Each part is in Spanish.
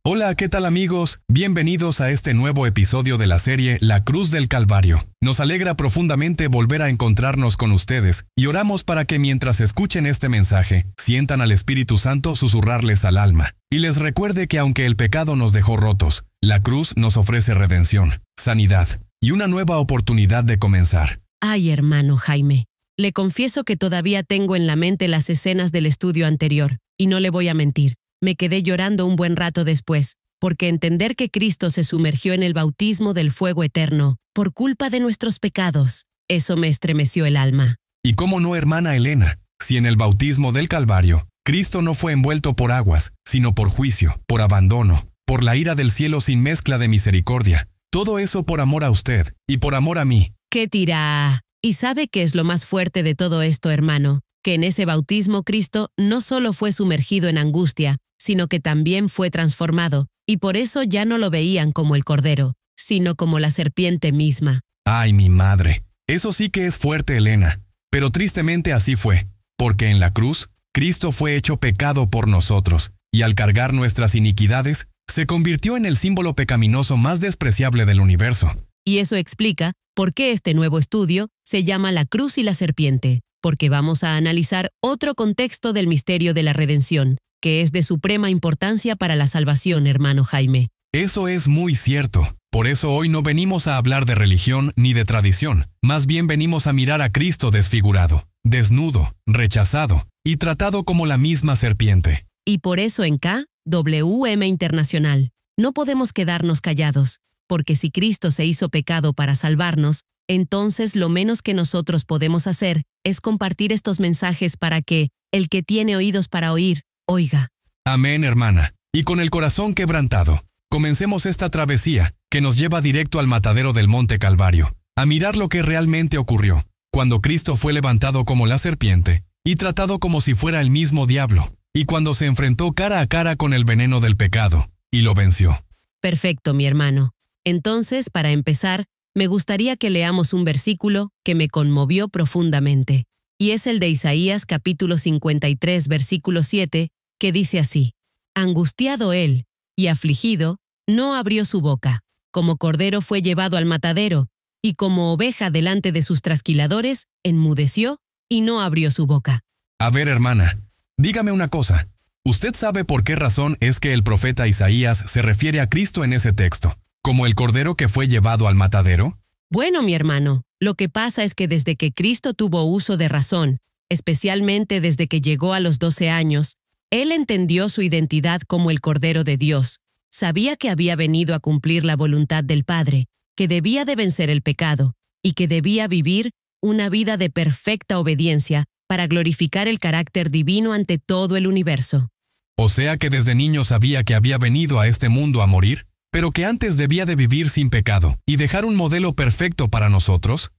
Hola, ¿qué tal amigos? Bienvenidos a este nuevo episodio de la serie La Cruz del Calvario. Nos alegra profundamente volver a encontrarnos con ustedes y oramos para que mientras escuchen este mensaje, sientan al Espíritu Santo susurrarles al alma. Y les recuerde que aunque el pecado nos dejó rotos, la cruz nos ofrece redención, sanidad y una nueva oportunidad de comenzar. Ay, hermano Jaime, le confieso que todavía tengo en la mente las escenas del estudio anterior, y no le voy a mentir. Me quedé llorando un buen rato después, porque entender que Cristo se sumergió en el bautismo del fuego eterno, por culpa de nuestros pecados, eso me estremeció el alma. ¿Y cómo no, hermana Elena? Si en el bautismo del Calvario, Cristo no fue envuelto por aguas, sino por juicio, por abandono, por la ira del cielo sin mezcla de misericordia. Todo eso por amor a usted y por amor a mí. ¡Qué tirá! ¿Y sabe qué es lo más fuerte de todo esto, hermano? Que en ese bautismo Cristo no solo fue sumergido en angustia, sino que también fue transformado, y por eso ya no lo veían como el cordero, sino como la serpiente misma. ¡Ay, mi madre! Eso sí que es fuerte, Elena. Pero tristemente así fue, porque en la cruz, Cristo fue hecho pecado por nosotros, y al cargar nuestras iniquidades, se convirtió en el símbolo pecaminoso más despreciable del universo. Y eso explica por qué este nuevo estudio se llama La Cruz y la Serpiente, porque vamos a analizar otro contexto del misterio de la redención, que es de suprema importancia para la salvación, hermano Jaime. Eso es muy cierto. Por eso hoy no venimos a hablar de religión ni de tradición. Más bien venimos a mirar a Cristo desfigurado, desnudo, rechazado y tratado como la misma serpiente. Y por eso en KWM Internacional no podemos quedarnos callados, porque si Cristo se hizo pecado para salvarnos, entonces lo menos que nosotros podemos hacer es compartir estos mensajes para que el que tiene oídos para oír, oiga. Amén, hermana. Y con el corazón quebrantado, comencemos esta travesía que nos lleva directo al matadero del Monte Calvario, a mirar lo que realmente ocurrió, cuando Cristo fue levantado como la serpiente y tratado como si fuera el mismo diablo, y cuando se enfrentó cara a cara con el veneno del pecado, y lo venció. Perfecto, mi hermano. Entonces, para empezar, me gustaría que leamos un versículo que me conmovió profundamente, y es el de Isaías capítulo 53, versículo 7, que dice así: Angustiado él y afligido, no abrió su boca. Como cordero fue llevado al matadero, y como oveja delante de sus trasquiladores, enmudeció y no abrió su boca. A ver, hermana, dígame una cosa. ¿Usted sabe por qué razón es que el profeta Isaías se refiere a Cristo en ese texto, como el cordero que fue llevado al matadero? Bueno, mi hermano, lo que pasa es que desde que Cristo tuvo uso de razón, especialmente desde que llegó a los 12 años, él entendió su identidad como el Cordero de Dios. Sabía que había venido a cumplir la voluntad del Padre, que debía de vencer el pecado, y que debía vivir una vida de perfecta obediencia para glorificar el carácter divino ante todo el universo. O sea que desde niño sabía que había venido a este mundo a morir, pero que antes debía de vivir sin pecado y dejar un modelo perfecto para nosotros.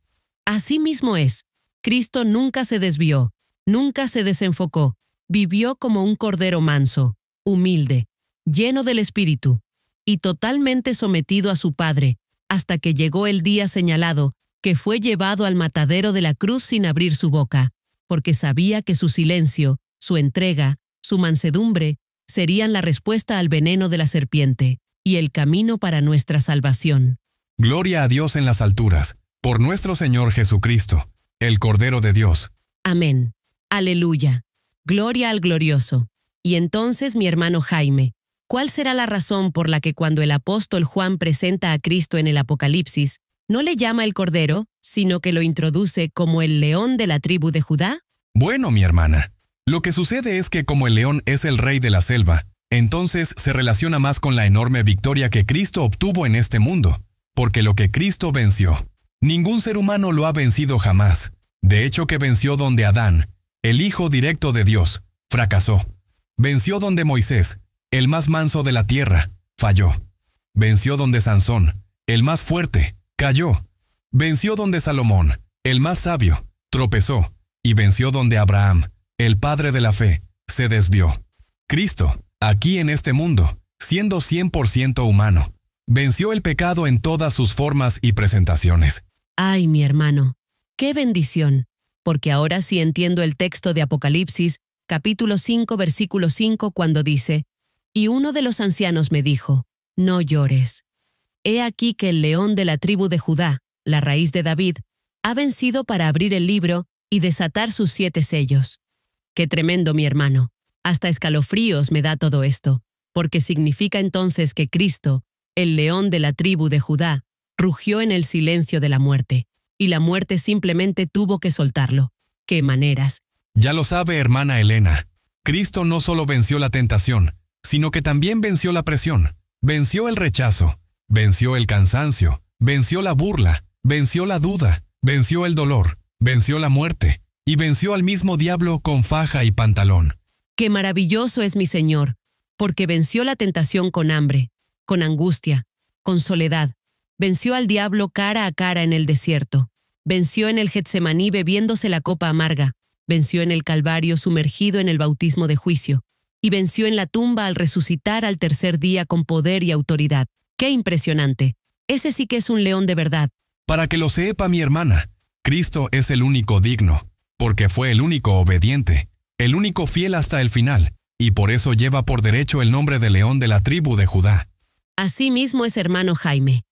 Así mismo es. Cristo nunca se desvió, nunca se desenfocó. Vivió como un cordero manso, humilde, lleno del Espíritu, y totalmente sometido a su Padre, hasta que llegó el día señalado, que fue llevado al matadero de la cruz sin abrir su boca, porque sabía que su silencio, su entrega, su mansedumbre, serían la respuesta al veneno de la serpiente y el camino para nuestra salvación. Gloria a Dios en las alturas, por nuestro Señor Jesucristo, el Cordero de Dios. Amén. Aleluya. Gloria al glorioso. Y entonces, mi hermano Jaime, ¿cuál será la razón por la que cuando el apóstol Juan presenta a Cristo en el Apocalipsis, no le llama el Cordero, sino que lo introduce como el león de la tribu de Judá? Bueno, mi hermana, lo que sucede es que como el león es el rey de la selva, entonces se relaciona más con la enorme victoria que Cristo obtuvo en este mundo, porque lo que Cristo venció, ningún ser humano lo ha vencido jamás. De hecho que venció donde Adán, el hijo directo de Dios, fracasó. Venció donde Moisés, el más manso de la tierra, falló. Venció donde Sansón, el más fuerte, cayó. Venció donde Salomón, el más sabio, tropezó. Y venció donde Abraham, el padre de la fe, se desvió. Cristo, aquí en este mundo, siendo 100% humano, venció el pecado en todas sus formas y presentaciones. Ay, mi hermano, qué bendición, porque ahora sí entiendo el texto de Apocalipsis, capítulo 5, versículo 5, cuando dice: Y uno de los ancianos me dijo, no llores. He aquí que el león de la tribu de Judá, la raíz de David, ha vencido para abrir el libro y desatar sus 7 sellos. Qué tremendo, mi hermano. Hasta escalofríos me da todo esto, porque significa entonces que Cristo, el león de la tribu de Judá, rugió en el silencio de la muerte, y la muerte simplemente tuvo que soltarlo. ¡Qué maneras! Ya lo sabe, hermana Elena. Cristo no solo venció la tentación, sino que también venció la presión, venció el rechazo, venció el cansancio, venció la burla, venció la duda, venció el dolor, venció la muerte, y venció al mismo diablo con faja y pantalón. ¡Qué maravilloso es mi Señor! Porque venció la tentación con hambre, con angustia, con soledad. Venció al diablo cara a cara en el desierto. Venció en el Getsemaní bebiéndose la copa amarga. Venció en el Calvario sumergido en el bautismo de juicio. Y venció en la tumba al resucitar al tercer día con poder y autoridad. ¡Qué impresionante! Ese sí que es un león de verdad. Para que lo sepa, mi hermana, Cristo es el único digno, porque fue el único obediente, el único fiel hasta el final, y por eso lleva por derecho el nombre de león de la tribu de Judá. Así mismo es, hermano Jaime.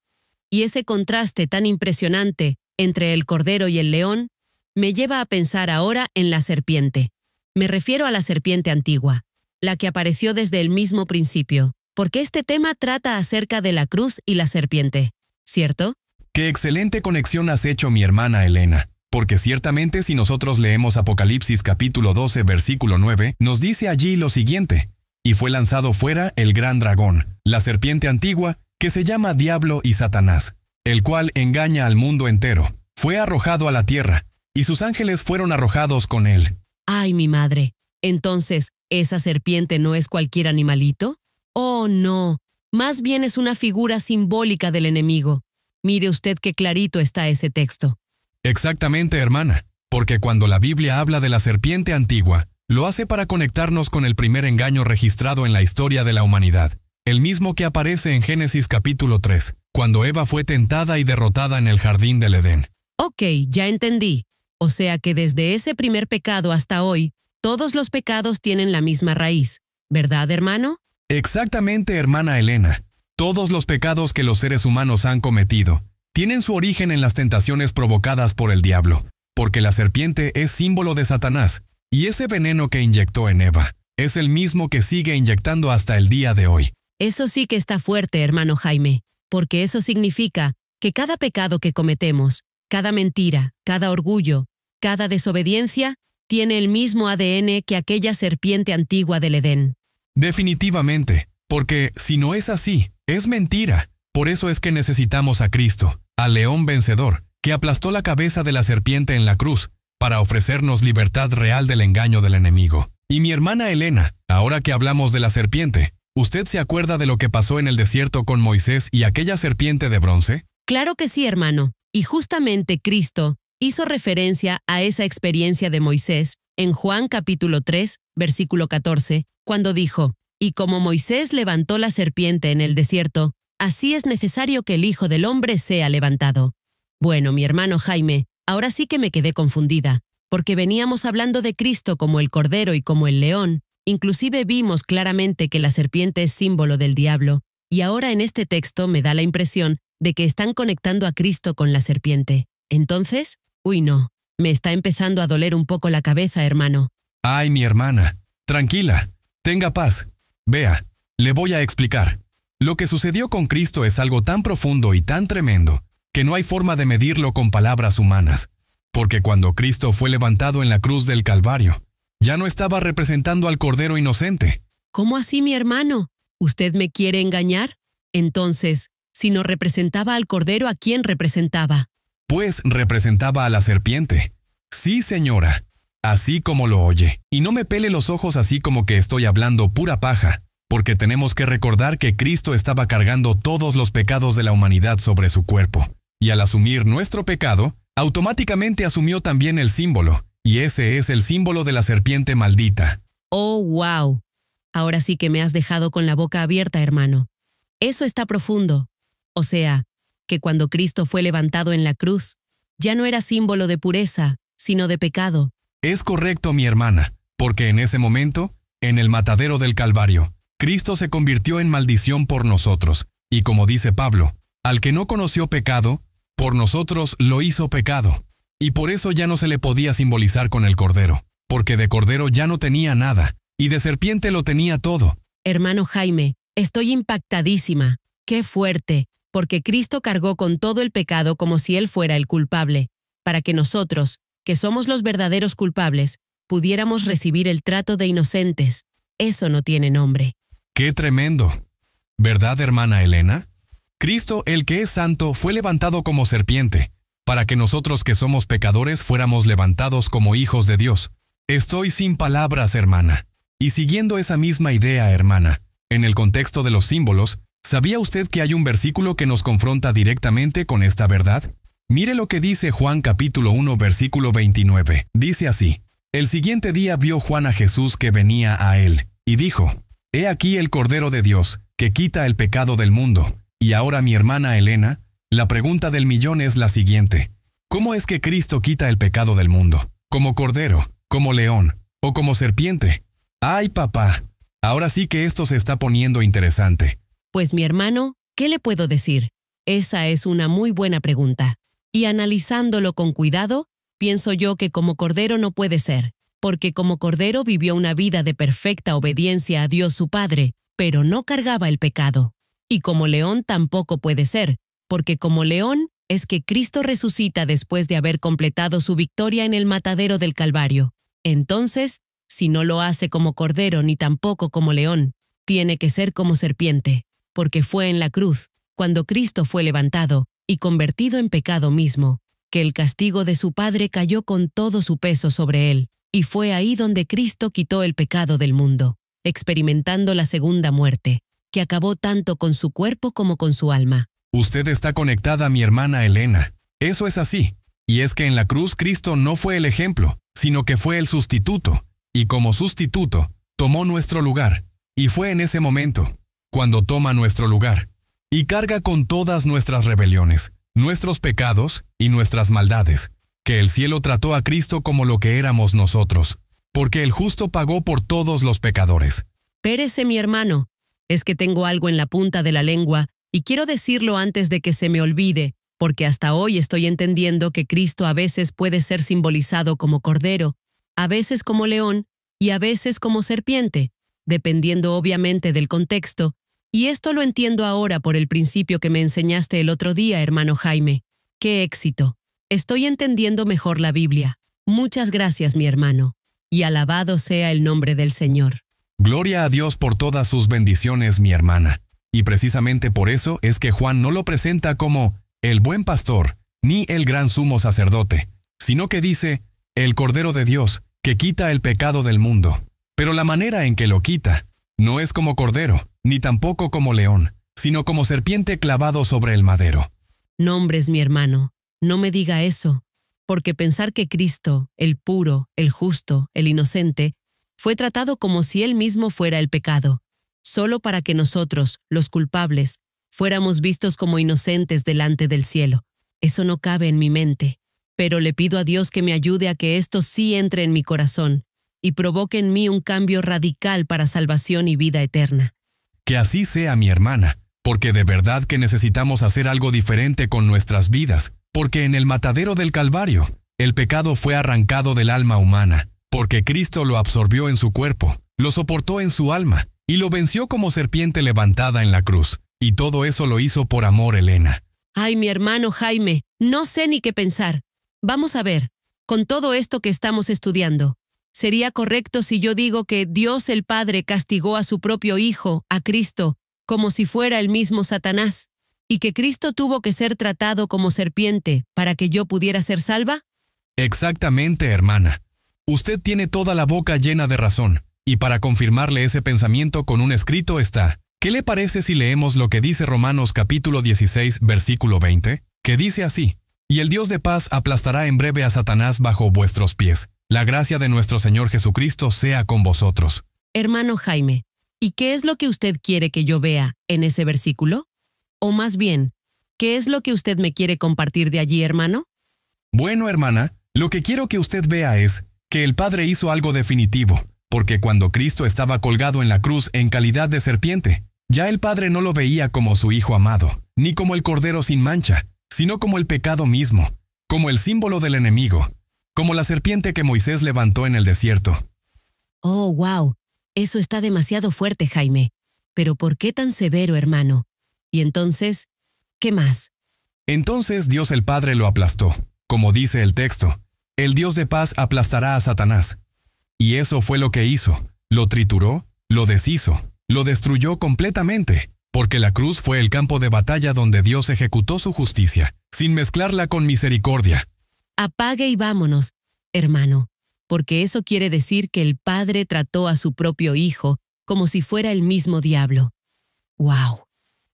Y ese contraste tan impresionante entre el cordero y el león me lleva a pensar ahora en la serpiente. Me refiero a la serpiente antigua, la que apareció desde el mismo principio, porque este tema trata acerca de la cruz y la serpiente, ¿cierto? ¡Qué excelente conexión has hecho, mi hermana Elena! Porque ciertamente si nosotros leemos Apocalipsis capítulo 12, versículo 9, nos dice allí lo siguiente: y fue lanzado fuera el gran dragón, la serpiente antigua, que se llama Diablo y Satanás, el cual engaña al mundo entero. Fue arrojado a la tierra, y sus ángeles fueron arrojados con él. ¡Ay, mi madre! Entonces, ¿esa serpiente no es cualquier animalito? ¡Oh, no! Más bien es una figura simbólica del enemigo. Mire usted qué clarito está ese texto. Exactamente, hermana, porque cuando la Biblia habla de la serpiente antigua, lo hace para conectarnos con el primer engaño registrado en la historia de la humanidad, el mismo que aparece en Génesis capítulo 3, cuando Eva fue tentada y derrotada en el jardín del Edén. Ok, ya entendí. O sea que desde ese primer pecado hasta hoy, todos los pecados tienen la misma raíz, ¿verdad, hermano? Exactamente, hermana Elena. Todos los pecados que los seres humanos han cometido tienen su origen en las tentaciones provocadas por el diablo, porque la serpiente es símbolo de Satanás, y ese veneno que inyectó en Eva es el mismo que sigue inyectando hasta el día de hoy. Eso sí que está fuerte, hermano Jaime, porque eso significa que cada pecado que cometemos, cada mentira, cada orgullo, cada desobediencia, tiene el mismo ADN que aquella serpiente antigua del Edén. Definitivamente, porque si no es así, es mentira. Por eso es que necesitamos a Cristo, al león vencedor, que aplastó la cabeza de la serpiente en la cruz, para ofrecernos libertad real del engaño del enemigo. Y mi hermana Elena, ahora que hablamos de la serpiente, ¿usted se acuerda de lo que pasó en el desierto con Moisés y aquella serpiente de bronce? Claro que sí, hermano. Y justamente Cristo hizo referencia a esa experiencia de Moisés en Juan capítulo 3, versículo 14, cuando dijo, «Y como Moisés levantó la serpiente en el desierto, así es necesario que el Hijo del Hombre sea levantado». Bueno, mi hermano Jaime, ahora sí que me quedé confundida, porque veníamos hablando de Cristo como el Cordero y como el León, inclusive vimos claramente que la serpiente es símbolo del diablo, y ahora en este texto me da la impresión de que están conectando a Cristo con la serpiente. Entonces, uy no, me está empezando a doler un poco la cabeza, hermano. Ay, mi hermana, tranquila, tenga paz. Vea, le voy a explicar. Lo que sucedió con Cristo es algo tan profundo y tan tremendo que no hay forma de medirlo con palabras humanas. Porque cuando Cristo fue levantado en la cruz del Calvario, ya no estaba representando al Cordero inocente. ¿Cómo así, mi hermano? ¿Usted me quiere engañar? Entonces, si no representaba al Cordero, ¿a quién representaba? Pues representaba a la serpiente. Sí, señora, así como lo oye. Y no me pele los ojos así como que estoy hablando pura paja, porque tenemos que recordar que Cristo estaba cargando todos los pecados de la humanidad sobre su cuerpo. Y al asumir nuestro pecado, automáticamente asumió también el símbolo, y ese es el símbolo de la serpiente maldita. ¡Oh, wow! Ahora sí que me has dejado con la boca abierta, hermano. Eso está profundo. O sea, que cuando Cristo fue levantado en la cruz, ya no era símbolo de pureza, sino de pecado. Es correcto, mi hermana, porque en ese momento, en el matadero del Calvario, Cristo se convirtió en maldición por nosotros, y como dice Pablo, al que no conoció pecado, por nosotros lo hizo pecado. Y por eso ya no se le podía simbolizar con el cordero, porque de cordero ya no tenía nada, y de serpiente lo tenía todo. Hermano Jaime, estoy impactadísima. ¡Qué fuerte! Porque Cristo cargó con todo el pecado como si Él fuera el culpable, para que nosotros, que somos los verdaderos culpables, pudiéramos recibir el trato de inocentes. Eso no tiene nombre. ¡Qué tremendo! ¿Verdad, hermana Elena? Cristo, el que es santo, fue levantado como serpiente, para que nosotros que somos pecadores fuéramos levantados como hijos de Dios. Estoy sin palabras, hermana. Y siguiendo esa misma idea, hermana, en el contexto de los símbolos, ¿sabía usted que hay un versículo que nos confronta directamente con esta verdad? Mire lo que dice Juan capítulo 1, versículo 29. Dice así: El siguiente día vio Juan a Jesús que venía a él, y dijo: He aquí el Cordero de Dios, que quita el pecado del mundo. Y ahora, mi hermana Elena, la pregunta del millón es la siguiente: ¿cómo es que Cristo quita el pecado del mundo? ¿Como cordero, como león o como serpiente? ¡Ay, papá! Ahora sí que esto se está poniendo interesante. Pues mi hermano, ¿qué le puedo decir? Esa es una muy buena pregunta. Y analizándolo con cuidado, pienso yo que como cordero no puede ser, porque como cordero vivió una vida de perfecta obediencia a Dios su Padre, pero no cargaba el pecado. Y como león tampoco puede ser, porque como león es que Cristo resucita después de haber completado su victoria en el matadero del Calvario. Entonces, si no lo hace como cordero ni tampoco como león, tiene que ser como serpiente, porque fue en la cruz, cuando Cristo fue levantado y convertido en pecado mismo, que el castigo de su Padre cayó con todo su peso sobre él, y fue ahí donde Cristo quitó el pecado del mundo, experimentando la segunda muerte, que acabó tanto con su cuerpo como con su alma. Usted está conectada, mi hermana Elena. Eso es así. Y es que en la cruz Cristo no fue el ejemplo, sino que fue el sustituto. Y como sustituto, tomó nuestro lugar. Y fue en ese momento, cuando toma nuestro lugar, y carga con todas nuestras rebeliones, nuestros pecados y nuestras maldades, que el cielo trató a Cristo como lo que éramos nosotros, porque el justo pagó por todos los pecadores. Espérese, mi hermano. Es que tengo algo en la punta de la lengua y quiero decirlo antes de que se me olvide, porque hasta hoy estoy entendiendo que Cristo a veces puede ser simbolizado como cordero, a veces como león y a veces como serpiente, dependiendo obviamente del contexto, y esto lo entiendo ahora por el principio que me enseñaste el otro día, hermano Jaime. ¡Qué éxito! Estoy entendiendo mejor la Biblia. Muchas gracias, mi hermano, y alabado sea el nombre del Señor. Gloria a Dios por todas sus bendiciones, mi hermana. Y precisamente por eso es que Juan no lo presenta como el buen pastor, ni el gran sumo sacerdote, sino que dice, el Cordero de Dios, que quita el pecado del mundo. Pero la manera en que lo quita no es como cordero, ni tampoco como león, sino como serpiente clavado sobre el madero. Nombres, mi hermano, no me diga eso, porque pensar que Cristo, el puro, el justo, el inocente, fue tratado como si Él mismo fuera el pecado, solo para que nosotros, los culpables, fuéramos vistos como inocentes delante del cielo. Eso no cabe en mi mente, pero le pido a Dios que me ayude a que esto sí entre en mi corazón y provoque en mí un cambio radical para salvación y vida eterna. Que así sea, mi hermana, porque de verdad que necesitamos hacer algo diferente con nuestras vidas, porque en el matadero del Calvario, el pecado fue arrancado del alma humana, porque Cristo lo absorbió en su cuerpo, lo soportó en su alma, y lo venció como serpiente levantada en la cruz. Y todo eso lo hizo por amor, Elena. Ay, mi hermano Jaime, no sé ni qué pensar. Vamos a ver, con todo esto que estamos estudiando, ¿sería correcto si yo digo que Dios el Padre castigó a su propio Hijo, a Cristo, como si fuera el mismo Satanás, y que Cristo tuvo que ser tratado como serpiente para que yo pudiera ser salva? Exactamente, hermana. Usted tiene toda la boca llena de razón, y para confirmarle ese pensamiento con un escrito está, ¿qué le parece si leemos lo que dice Romanos capítulo 16, versículo 20? Que dice así, y el Dios de paz aplastará en breve a Satanás bajo vuestros pies. La gracia de nuestro Señor Jesucristo sea con vosotros. Hermano Jaime, ¿y qué es lo que usted quiere que yo vea en ese versículo? O más bien, ¿qué es lo que usted me quiere compartir de allí, hermano? Bueno, hermana, lo que quiero que usted vea es que el Padre hizo algo definitivo, porque cuando Cristo estaba colgado en la cruz en calidad de serpiente, ya el Padre no lo veía como su Hijo amado, ni como el Cordero sin mancha, sino como el pecado mismo, como el símbolo del enemigo, como la serpiente que Moisés levantó en el desierto. Oh, wow. Eso está demasiado fuerte, Jaime. Pero ¿por qué tan severo, hermano? Y entonces, ¿qué más? Entonces Dios el Padre lo aplastó. Como dice el texto, el Dios de paz aplastará a Satanás. Y eso fue lo que hizo. Lo trituró, lo deshizo, lo destruyó completamente, porque la cruz fue el campo de batalla donde Dios ejecutó su justicia, sin mezclarla con misericordia. Apague y vámonos, hermano, porque eso quiere decir que el Padre trató a su propio Hijo como si fuera el mismo diablo. ¡Wow!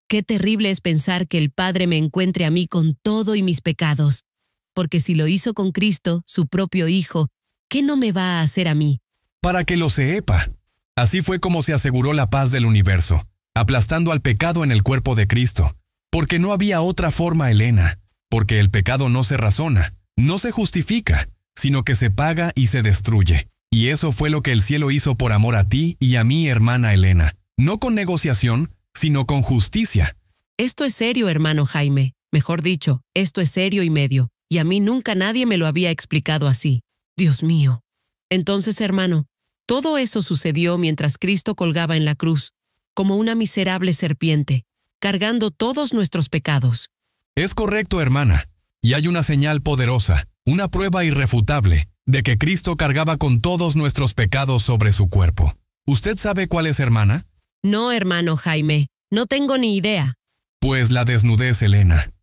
Qué terrible es pensar que el Padre me encuentre a mí con todo y mis pecados, porque si lo hizo con Cristo, su propio Hijo, ¿qué no me va a hacer a mí? Para que lo sepa. Así fue como se aseguró la paz del universo, aplastando al pecado en el cuerpo de Cristo, porque no había otra forma, Elena, porque el pecado no se razona, no se justifica, sino que se paga y se destruye. Y eso fue lo que el cielo hizo por amor a ti y a mi hermana Elena, no con negociación, sino con justicia. Esto es serio, hermano Jaime. Mejor dicho, esto es serio y medio, y a mí nunca nadie me lo había explicado así. Dios mío. Entonces, hermano, todo eso sucedió mientras Cristo colgaba en la cruz, como una miserable serpiente, cargando todos nuestros pecados. Es correcto, hermana. Y hay una señal poderosa, una prueba irrefutable, de que Cristo cargaba con todos nuestros pecados sobre su cuerpo. ¿Usted sabe cuál es, hermana? No, hermano Jaime, no tengo ni idea. Pues la desnudez, Elena.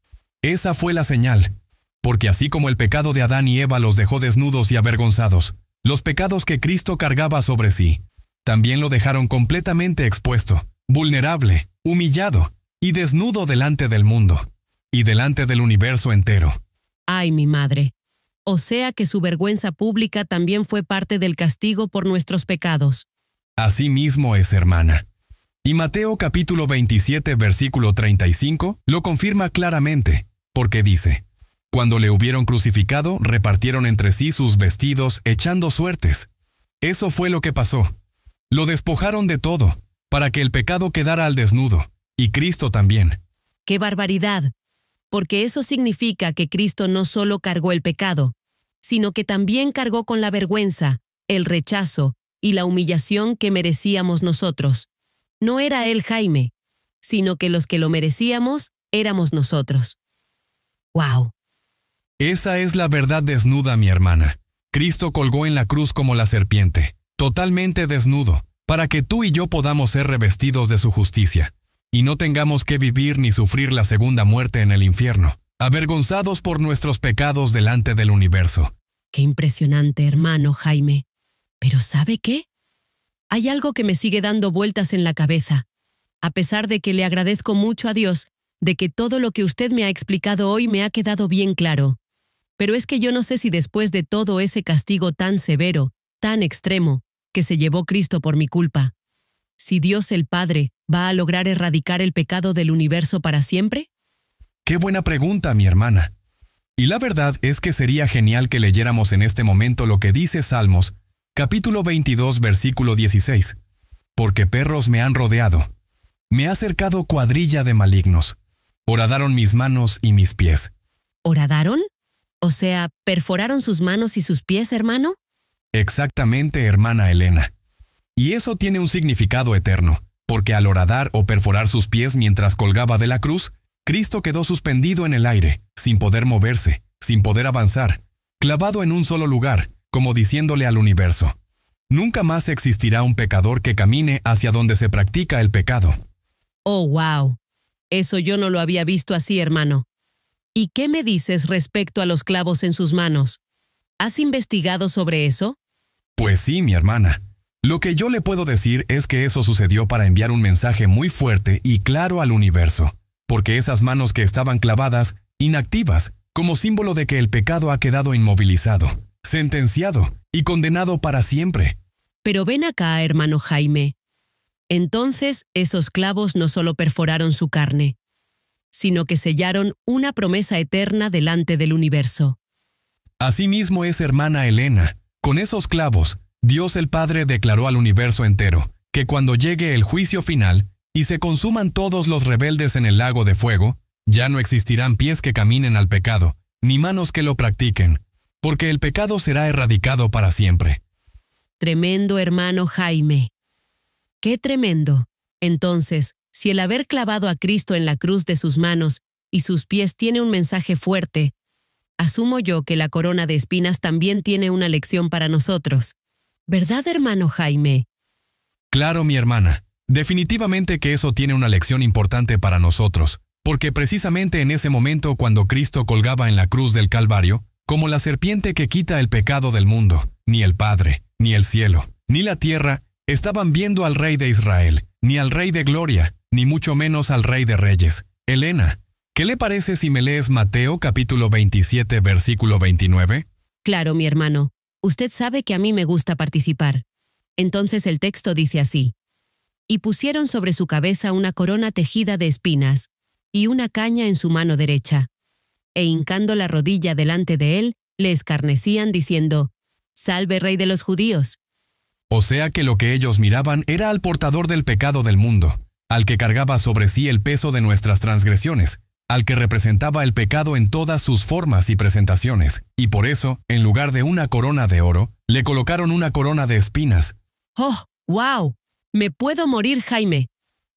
Esa fue la señal. Porque así como el pecado de Adán y Eva los dejó desnudos y avergonzados, los pecados que Cristo cargaba sobre sí, también lo dejaron completamente expuesto, vulnerable, humillado y desnudo delante del mundo y delante del universo entero. Ay, mi madre. O sea que su vergüenza pública también fue parte del castigo por nuestros pecados. Así mismo es, hermana. Y Mateo capítulo 27, versículo 35, lo confirma claramente, porque dice: Cuando le hubieron crucificado, repartieron entre sí sus vestidos, echando suertes. Eso fue lo que pasó. Lo despojaron de todo, para que el pecado quedara al desnudo, y Cristo también. ¡Qué barbaridad! Porque eso significa que Cristo no solo cargó el pecado, sino que también cargó con la vergüenza, el rechazo y la humillación que merecíamos nosotros. No era él, Jaime, sino que los que lo merecíamos éramos nosotros. ¡Wow! Esa es la verdad desnuda, mi hermana. Cristo colgó en la cruz como la serpiente, totalmente desnudo, para que tú y yo podamos ser revestidos de su justicia, y no tengamos que vivir ni sufrir la segunda muerte en el infierno, avergonzados por nuestros pecados delante del universo. ¡Qué impresionante, hermano Jaime! Pero ¿sabe qué? Hay algo que me sigue dando vueltas en la cabeza, a pesar de que le agradezco mucho a Dios de que todo lo que usted me ha explicado hoy me ha quedado bien claro. Pero es que yo no sé si después de todo ese castigo tan severo, tan extremo, que se llevó Cristo por mi culpa, si Dios el Padre va a lograr erradicar el pecado del universo para siempre. ¡Qué buena pregunta, mi hermana! Y la verdad es que sería genial que leyéramos en este momento lo que dice Salmos, capítulo 22, versículo 16. Porque perros me han rodeado. Me ha cercado cuadrilla de malignos. Horadaron mis manos y mis pies. ¿Horadaron? O sea, ¿perforaron sus manos y sus pies, hermano? Exactamente, hermana Elena. Y eso tiene un significado eterno, porque al horadar o perforar sus pies mientras colgaba de la cruz, Cristo quedó suspendido en el aire, sin poder moverse, sin poder avanzar, clavado en un solo lugar, como diciéndole al universo: nunca más existirá un pecador que camine hacia donde se practica el pecado. Oh, wow. Eso yo no lo había visto así, hermano. ¿Y qué me dices respecto a los clavos en sus manos? ¿Has investigado sobre eso? Pues sí, mi hermana. Lo que yo le puedo decir es que eso sucedió para enviar un mensaje muy fuerte y claro al universo, porque esas manos que estaban clavadas, inactivas, como símbolo de que el pecado ha quedado inmovilizado, sentenciado y condenado para siempre. Pero ven acá, hermano Jaime. Entonces, esos clavos no solo perforaron su carne, sino que sellaron una promesa eterna delante del universo. Asimismo es, hermana Elena. Con esos clavos, Dios el Padre declaró al universo entero que cuando llegue el juicio final y se consuman todos los rebeldes en el lago de fuego, ya no existirán pies que caminen al pecado, ni manos que lo practiquen, porque el pecado será erradicado para siempre. Tremendo, hermano Jaime. ¡Qué tremendo! Entonces, si el haber clavado a Cristo en la cruz de sus manos y sus pies tiene un mensaje fuerte, asumo yo que la corona de espinas también tiene una lección para nosotros. ¿Verdad, hermano Jaime? Claro, mi hermana. Definitivamente que eso tiene una lección importante para nosotros, porque precisamente en ese momento cuando Cristo colgaba en la cruz del Calvario, como la serpiente que quita el pecado del mundo, ni el Padre, ni el cielo, ni la tierra estaban viendo al Rey de Israel, ni al Rey de Gloria, ni mucho menos al Rey de Reyes. Elena, ¿qué le parece si me lees Mateo capítulo 27, versículo 29? Claro, mi hermano. Usted sabe que a mí me gusta participar. Entonces el texto dice así: y pusieron sobre su cabeza una corona tejida de espinas y una caña en su mano derecha. E hincando la rodilla delante de él, le escarnecían diciendo: «Salve, Rey de los judíos». O sea que lo que ellos miraban era al portador del pecado del mundo, al que cargaba sobre sí el peso de nuestras transgresiones, al que representaba el pecado en todas sus formas y presentaciones, y por eso, en lugar de una corona de oro, le colocaron una corona de espinas. ¡Oh, wow! Me puedo morir, Jaime.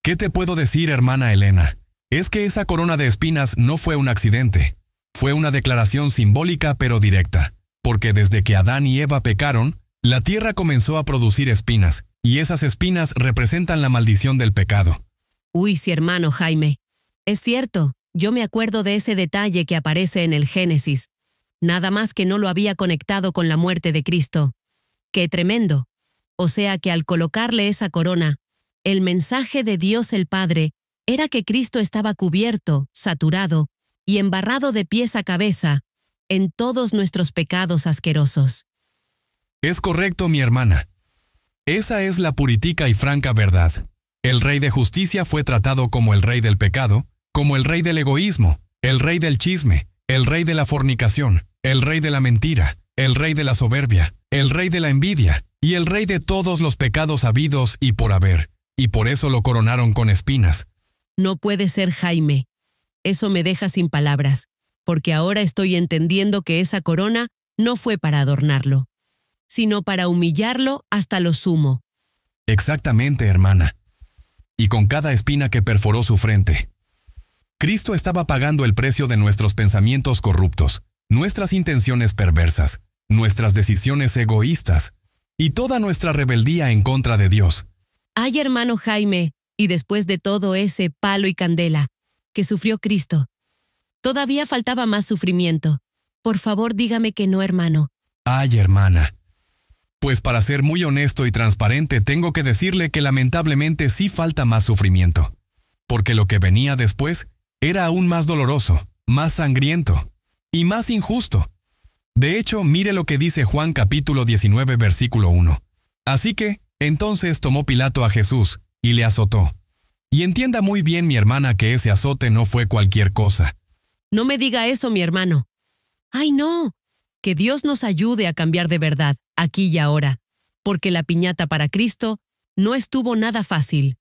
¿Qué te puedo decir, hermana Elena? Es que esa corona de espinas no fue un accidente. Fue una declaración simbólica pero directa, porque desde que Adán y Eva pecaron, la tierra comenzó a producir espinas, y esas espinas representan la maldición del pecado. Uy, sí, hermano Jaime. Es cierto, yo me acuerdo de ese detalle que aparece en el Génesis. Nada más que no lo había conectado con la muerte de Cristo. ¡Qué tremendo! O sea que al colocarle esa corona, el mensaje de Dios el Padre era que Cristo estaba cubierto, saturado y embarrado de pies a cabeza en todos nuestros pecados asquerosos. Es correcto, mi hermana. Esa es la puritica y franca verdad. El Rey de Justicia fue tratado como el Rey del pecado, como el Rey del egoísmo, el Rey del chisme, el Rey de la fornicación, el Rey de la mentira, el Rey de la soberbia, el Rey de la envidia, y el Rey de todos los pecados habidos y por haber, y por eso lo coronaron con espinas. No puede ser, Jaime. Eso me deja sin palabras, porque ahora estoy entendiendo que esa corona no fue para adornarlo, sino para humillarlo hasta lo sumo. Exactamente, hermana. Y con cada espina que perforó su frente. Cristo estaba pagando el precio de nuestros pensamientos corruptos, nuestras intenciones perversas, nuestras decisiones egoístas, y toda nuestra rebeldía en contra de Dios. Ay, hermano Jaime, y después de todo ese palo y candela que sufrió Cristo, todavía faltaba más sufrimiento. Por favor, dígame que no, hermano. Ay, hermana. Pues para ser muy honesto y transparente, tengo que decirle que lamentablemente sí falta más sufrimiento, porque lo que venía después era aún más doloroso, más sangriento y más injusto. De hecho, mire lo que dice Juan capítulo 19, versículo 1. Así que, entonces tomó Pilato a Jesús y le azotó. Y entienda muy bien, mi hermana, que ese azote no fue cualquier cosa. No me diga eso, mi hermano. ¡Ay, no! Que Dios nos ayude a cambiar de verdad, aquí y ahora, porque la piñata para Cristo no estuvo nada fácil.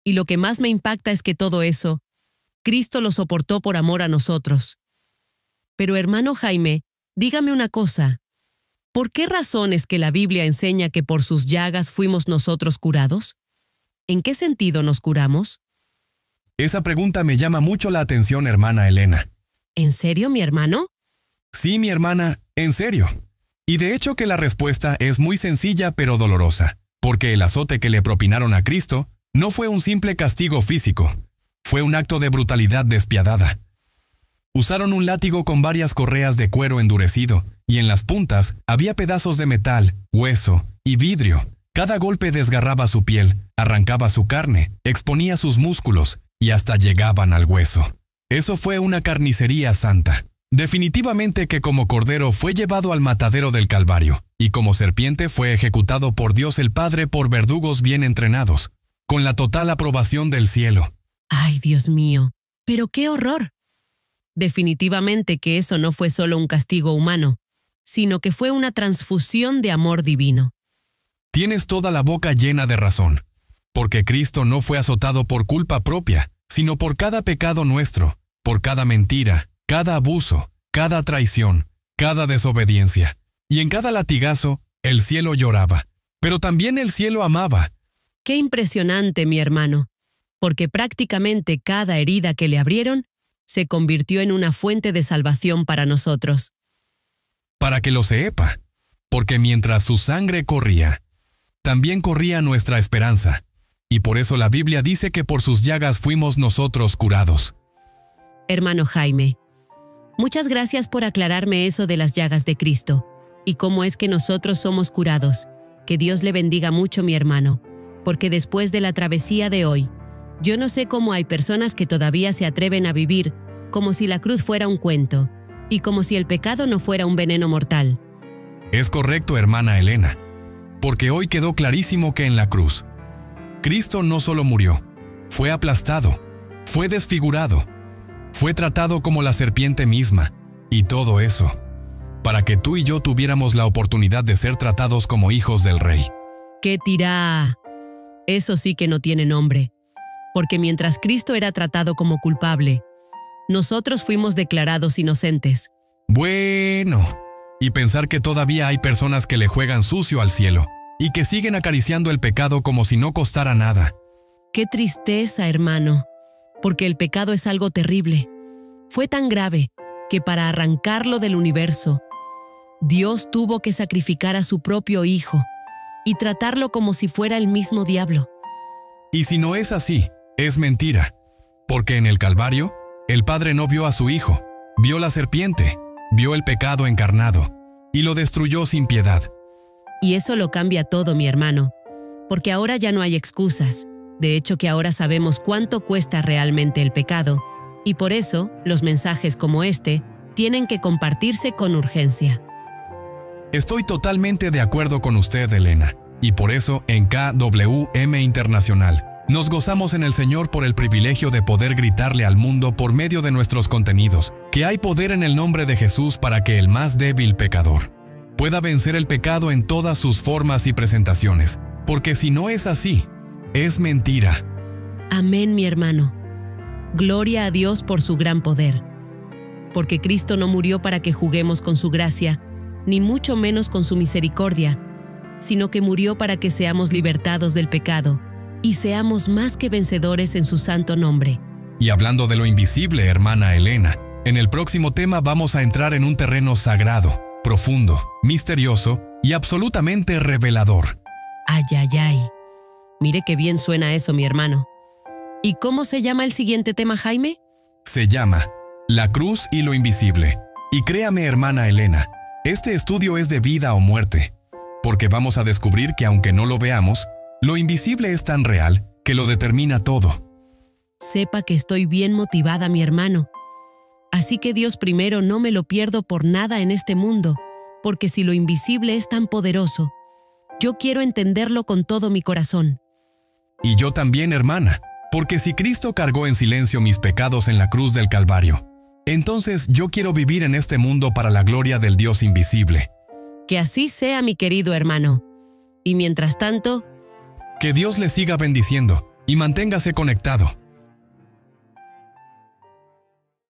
Y lo que más me impacta es que todo eso, Cristo lo soportó por amor a nosotros. Pero, hermano Jaime, dígame una cosa. ¿Por qué razón es que la Biblia enseña que por sus llagas fuimos nosotros curados? ¿En qué sentido nos curamos? Esa pregunta me llama mucho la atención, hermana Elena. ¿En serio, mi hermano? Sí, mi hermana, en serio. Y de hecho que la respuesta es muy sencilla pero dolorosa, porque el azote que le propinaron a Cristo no fue un simple castigo físico, fue un acto de brutalidad despiadada. Usaron un látigo con varias correas de cuero endurecido, y en las puntas había pedazos de metal, hueso y vidrio. Cada golpe desgarraba su piel, arrancaba su carne, exponía sus músculos y hasta llegaban al hueso. Eso fue una carnicería santa. Definitivamente que como cordero fue llevado al matadero del Calvario, y como serpiente fue ejecutado por Dios el Padre por verdugos bien entrenados, con la total aprobación del cielo. ¡Ay, Dios mío! ¡Pero qué horror! Definitivamente que eso no fue solo un castigo humano, sino que fue una transfusión de amor divino. Tienes toda la boca llena de razón, porque Cristo no fue azotado por culpa propia, sino por cada pecado nuestro, por cada mentira, cada abuso, cada traición, cada desobediencia. Y en cada latigazo, el cielo lloraba, pero también el cielo amaba. Qué impresionante, mi hermano, porque prácticamente cada herida que le abrieron se convirtió en una fuente de salvación para nosotros. Para que lo sepa, porque mientras su sangre corría, también corría nuestra esperanza, y por eso la Biblia dice que por sus llagas fuimos nosotros curados. Hermano Jaime, muchas gracias por aclararme eso de las llagas de Cristo, y cómo es que nosotros somos curados. Que Dios le bendiga mucho, mi hermano, porque después de la travesía de hoy, yo no sé cómo hay personas que todavía se atreven a vivir como si la cruz fuera un cuento, y como si el pecado no fuera un veneno mortal. Es correcto, hermana Elena, porque hoy quedó clarísimo que en la cruz, Cristo no solo murió, fue aplastado, fue desfigurado, fue tratado como la serpiente misma, y todo eso, para que tú y yo tuviéramos la oportunidad de ser tratados como hijos del Rey. ¡Qué tirá! Eso sí que no tiene nombre, porque mientras Cristo era tratado como culpable, nosotros fuimos declarados inocentes. Bueno, y pensar que todavía hay personas que le juegan sucio al cielo y que siguen acariciando el pecado como si no costara nada. ¡Qué tristeza, hermano! Porque el pecado es algo terrible. Fue tan grave que para arrancarlo del universo, Dios tuvo que sacrificar a su propio Hijo y tratarlo como si fuera el mismo diablo. Y si no es así, es mentira, porque en el Calvario, el Padre no vio a su Hijo, vio la serpiente, vio el pecado encarnado, y lo destruyó sin piedad. Y eso lo cambia todo, mi hermano, porque ahora ya no hay excusas. De hecho que ahora sabemos cuánto cuesta realmente el pecado, y por eso los mensajes como este tienen que compartirse con urgencia. Estoy totalmente de acuerdo con usted, Elena, y por eso en KWM Internacional nos gozamos en el Señor por el privilegio de poder gritarle al mundo por medio de nuestros contenidos que hay poder en el nombre de Jesús para que el más débil pecador pueda vencer el pecado en todas sus formas y presentaciones, porque si no es así, es mentira. Amén, mi hermano. Gloria a Dios por su gran poder, porque Cristo no murió para que juguemos con su gracia, ni mucho menos con su misericordia, sino que murió para que seamos libertados del pecado y seamos más que vencedores en su santo nombre. Y hablando de lo invisible, hermana Elena, en el próximo tema vamos a entrar en un terreno sagrado, profundo, misterioso y absolutamente revelador. Ay, ay, ay. Mire qué bien suena eso, mi hermano. ¿Y cómo se llama el siguiente tema, Jaime? Se llama La cruz y lo invisible. Y créame, hermana Elena, este estudio es de vida o muerte, porque vamos a descubrir que aunque no lo veamos, lo invisible es tan real que lo determina todo. Sepa que estoy bien motivada, mi hermano. Así que Dios primero no me lo pierdo por nada en este mundo, porque si lo invisible es tan poderoso, yo quiero entenderlo con todo mi corazón. Y yo también, hermana, porque si Cristo cargó en silencio mis pecados en la cruz del Calvario, entonces yo quiero vivir en este mundo para la gloria del Dios invisible. Que así sea, mi querido hermano. Y mientras tanto, que Dios le siga bendiciendo y manténgase conectado.